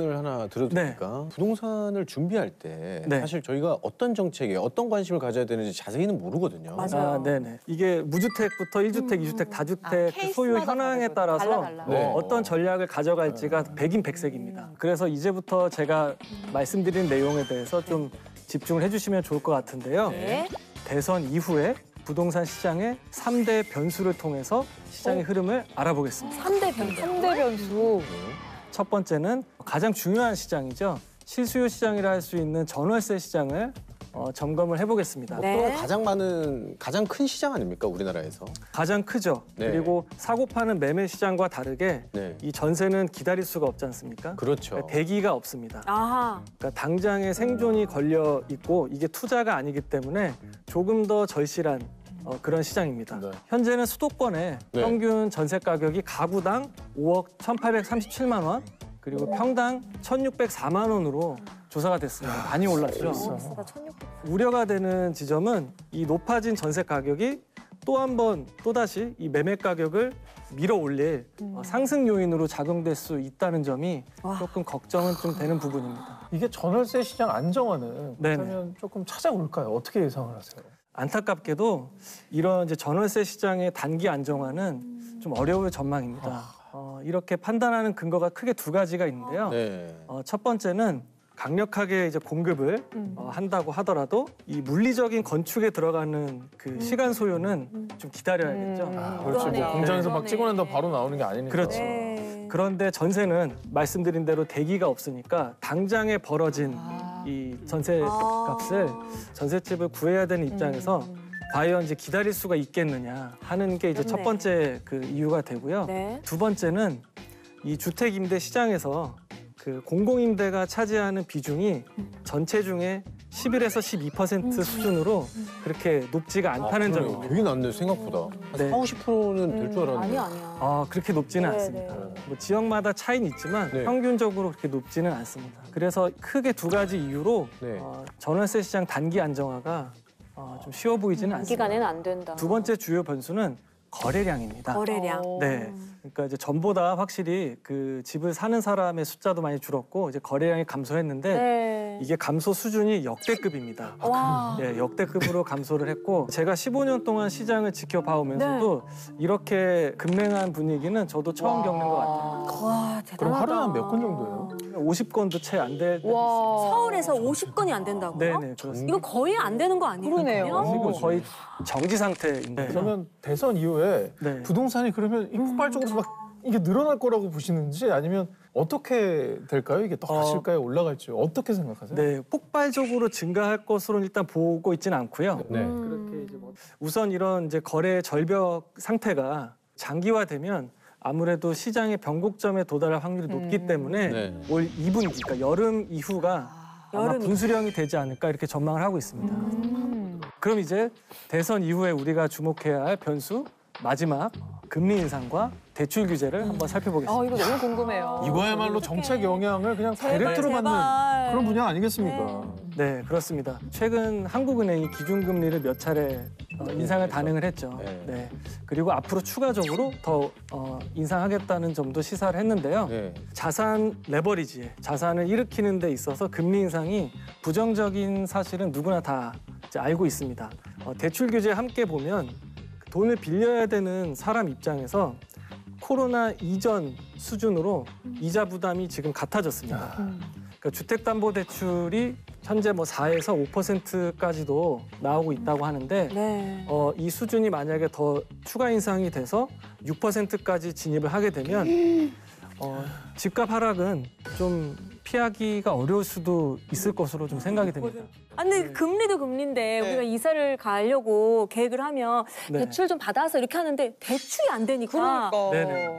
질문을 하나 드려도 됩니까? 부동산을 준비할 때 사실 저희가 어떤 정책에 어떤 관심을 가져야 되는지 자세히는 모르거든요. 맞아요. 네네. 이게 무주택부터 1주택, 2주택, 다주택 그 소유 현황에 따라서 어떤 전략을 가져갈지가 백인백색입니다. 그래서 이제부터 제가 말씀드린 내용에 대해서 좀 집중을 해주시면 좋을 것 같은데요. 대선 이후에 부동산 시장의 3대 변수를 통해서 시장의 흐름을 알아보겠습니다. 3대 변수. 3대 변수. 첫 번째는 가장 중요한 시장이죠. 실수요 시장이라 할 수 있는 전월세 시장을 점검을 해보겠습니다. 가장 큰 시장 아닙니까, 우리나라에서? 가장 크죠. 그리고 사고 파는 매매 시장과 다르게 이 전세는 기다릴 수가 없지 않습니까? 그렇죠. 대기가 없습니다. 아하. 그러니까 당장에 생존이 걸려 있고 이게 투자가 아니기 때문에 조금 더 절실한 그런 시장입니다. 현재는 수도권의 평균 전세 가격이 가구당 5억 1,837만 원, 그리고 평당 1,604만 원으로 조사가 됐습니다. 많이 올랐죠. 우려가 되는 지점은 이 높아진 전세 가격이 또다시 이 매매 가격을 밀어 올릴 상승 요인으로 작용될 수 있다는 점이 조금 걱정은 좀 되는 부분입니다. 이게 전월세 시장 안정화는 그러면 조금 찾아올까요? 어떻게 예상을 하세요? 안타깝게도 이런 이제 전월세 시장의 단기 안정화는 좀 어려울 전망입니다. 이렇게 판단하는 근거가 크게 두 가지가 있는데요. 첫 번째는 강력하게 이제 공급을 한다고 하더라도 이 물리적인 건축에 들어가는 그 시간 소요는 좀 기다려야겠죠. 그렇죠. 뭐 공장에서 막 찍어 낸다 바로 나오는 게 아니니까. 그렇죠. 그런데 전세는 말씀드린 대로 대기가 없으니까 당장에 벌어진 이 전세 값을 전셋집을 구해야 되는 입장에서 과연 이제 기다릴 수가 있겠느냐 하는 게 이제 첫 번째 그 이유가 되고요. 두 번째는 이 주택 임대 시장에서 그 공공임대가 차지하는 비중이 전체 중에 11에서 12% 수준으로 그렇게 높지가 않다는 점입니다. 되게 낮네, 생각보다. 한 40~50%는 될 줄 알았는데. 아니야. 그렇게 높지는 않습니다. 뭐 지역마다 차이는 있지만 평균적으로 그렇게 높지는 않습니다. 그래서 크게 두 가지 이유로 전월세 시장 단기 안정화가 좀 쉬워 보이지는 않습니다. 단기간에는 안 된다. 두 번째 주요 변수는 거래량입니다. 거래량. 그러니까 이제 전보다 확실히 그 집을 사는 사람의 숫자도 많이 줄었고 이제 거래량이 감소했는데 이게 감소 수준이 역대급입니다. 역대급으로 감소를 했고 제가 15년 동안 시장을 지켜봐 오면서도 이렇게 급냉한 분위기는 저도 처음 겪는 것 같아요. 와, 대단하다. 그럼 하루에 한 몇 건 정도예요? 50건도 채 안 될 때도 있습니다. 서울에서 50건이 안 된다고요? 네네, 그렇습니다. 이거 거의 안 되는 거 아니에요? 그러네요. 지금 거의 정지 상태인데. 그러면 대선 이후에 부동산이 그러면 폭발적으로 막 이게 늘어날 거라고 보시는지 아니면 어떻게 될까요? 이게 더 가실까요? 올라갈지 어떻게 생각하세요? 네, 폭발적으로 증가할 것으로는 일단 보고 있지는 않고요. 그렇게 이제 우선 이런 이제 거래 절벽 상태가 장기화되면 아무래도 시장의 변곡점에 도달할 확률이 높기 때문에 올 2분기, 그러니까 여름 이후가 아마 분수령이 되지 않을까 이렇게 전망을 하고 있습니다. 그럼 이제 대선 이후에 우리가 주목해야 할 변수 마지막 금리 인상과 대출 규제를 한번 살펴보겠습니다. 이거 너무 궁금해요. 이거야말로 정책 영향을 그냥 다이렉트로 받는 그런 분야 아니겠습니까? 네, 그렇습니다. 최근 한국은행이 기준금리를 몇 차례 인상을 단행을 했죠. 그리고 앞으로 추가적으로 더 인상하겠다는 점도 시사를 했는데요. 자산 레버리지, 자산을 일으키는 데 있어서 금리 인상이 부정적인 사실은 누구나 다 이제 알고 있습니다. 대출 규제 함께 보면 돈을 빌려야 되는 사람 입장에서 코로나 이전 수준으로 이자 부담이 지금 같아졌습니다. 그러니까 주택담보대출이 현재 뭐 4에서 5%까지도 나오고 있다고 하는데 이 수준이 만약에 더 추가 인상이 돼서 6%까지 진입을 하게 되면 집값 하락은 좀 피하기가 어려울 수도 있을 것으로 좀 생각이 됩니다. 근데 금리도 금리인데 우리가 이사를 가려고 계획을 하면 대출 좀 받아서 이렇게 하는데 대출이 안 되니까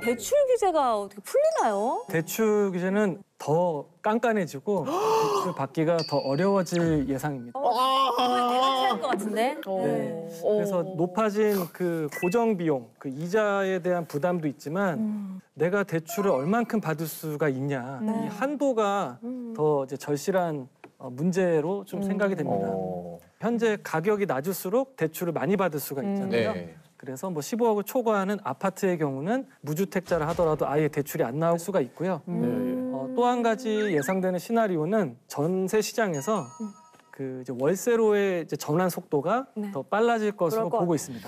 대출 규제가 어떻게 풀리나요? 대출 규제는 더 깐깐해지고 대출 받기가 더 어려워질 예상입니다. 대같이 할 것 같은데? 그래서 높아진 그 고정 비용, 그 이자에 대한 부담도 있지만 내가 대출을 얼만큼 받을 수가 있냐, 이 한도가 더 이제 절실한 문제로 좀 생각이 됩니다. 현재 가격이 낮을수록 대출을 많이 받을 수가 있잖아요. 그래서 뭐 15억을 초과하는 아파트의 경우는 무주택자를 하더라도 아예 대출이 안 나올 수가 있고요. 또 한 가지 예상되는 시나리오는 전세 시장에서 그 이제 월세로의 이제 전환 속도가 더 빨라질 것으로 보고 있습니다.